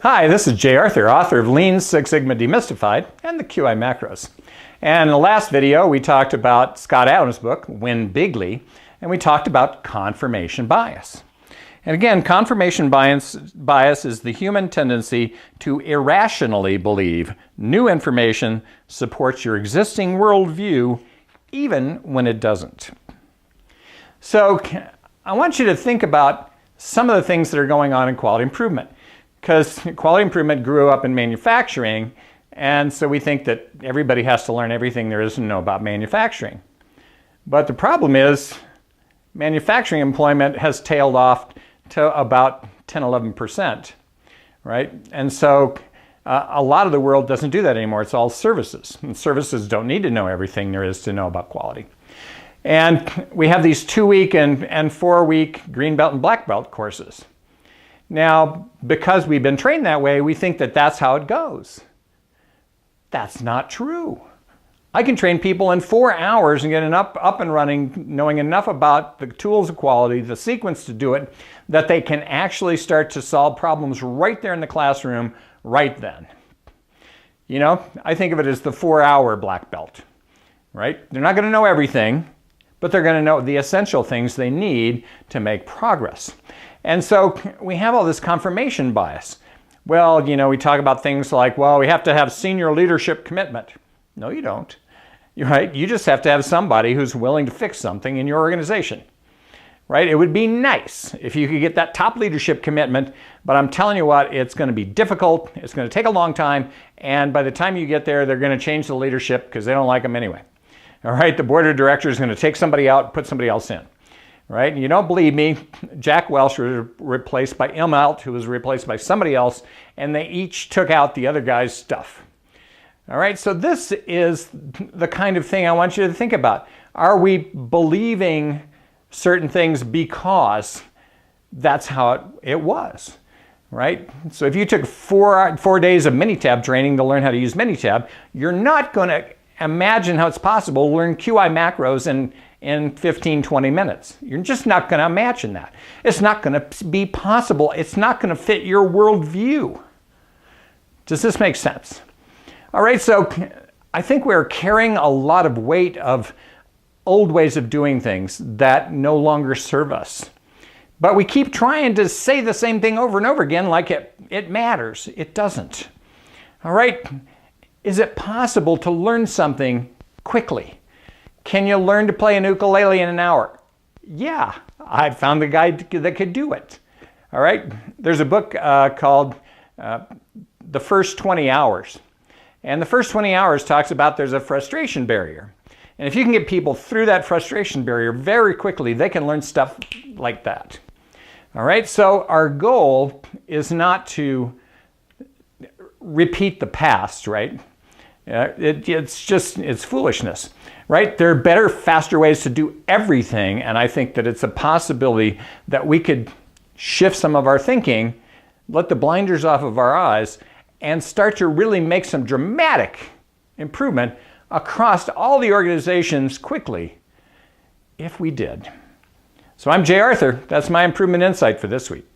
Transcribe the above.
Hi, this is Jay Arthur, author of Lean Six Sigma Demystified and the QI Macros. And in the last video, we talked about Scott Adams' book, Win Bigly, and we talked about confirmation bias. And again, confirmation bias is the human tendency to irrationally believe new information supports your existing worldview, even when it doesn't. So I want you to think about some of the things that are going on in quality improvement. Because quality improvement grew up in manufacturing, and so we think that everybody has to learn everything there is to know about manufacturing. But the problem is manufacturing employment has tailed off to about 10-11%, right? And so a lot of the world doesn't do that anymore. It's all services, and services don't need to know everything there is to know about quality. And we have these 2-week and 4-week green belt and black belt courses. Now, because we've been trained that way, we think that that's how it goes. That's not true. I can train people in 4 hours and get up and running, knowing enough about the tools of quality, the sequence to do it, that they can actually start to solve problems right there in the classroom, right then. You know, I think of it as the 4-hour black belt, right? They're not going to know everything, but they're going to know the essential things they need to make progress. And so we have all this confirmation bias. Well, you know, we talk about things like, well, we have to have senior leadership commitment. No, you don't. Right? You just have to have somebody who's willing to fix something in your organization. Right? It would be nice if you could get that top leadership commitment, but I'm telling you what, it's going to be difficult, it's going to take a long time, and by the time you get there, they're going to change the leadership because they don't like them anyway. All right? The board of directors is going to take somebody out, put somebody else in. Right? You don't believe me, Jack Welch was replaced by Immelt, who was replaced by somebody else, and they each took out the other guy's stuff. All right, so this is the kind of thing I want you to think about. Are we believing certain things because that's how it was, right? So if you took four days of Minitab training to learn how to use Minitab, you're not going to imagine how it's possible to learn QI macros in 15, 20 minutes. You're just not going to imagine that. It's not going to be possible. It's not going to fit your worldview. Does this make sense? All right, so I think we're carrying a lot of weight of old ways of doing things that no longer serve us. But we keep trying to say the same thing over and over again like it matters. It doesn't. All right, is it possible to learn something quickly? Can you learn to play an ukulele in an hour? Yeah, I found the guy that could do it. All right, there's a book called The First 20 Hours. And the first 20 hours talks about there's a frustration barrier. And if you can get people through that frustration barrier very quickly, they can learn stuff like that. All right, so our goal is not to repeat the past, right? It's foolishness, right? There are better, faster ways to do everything, and I think that it's a possibility that we could shift some of our thinking, let the blinders off of our eyes, and start to really make some dramatic improvement across all the organizations quickly, if we did. So I'm Jay Arthur. That's my improvement insight for this week.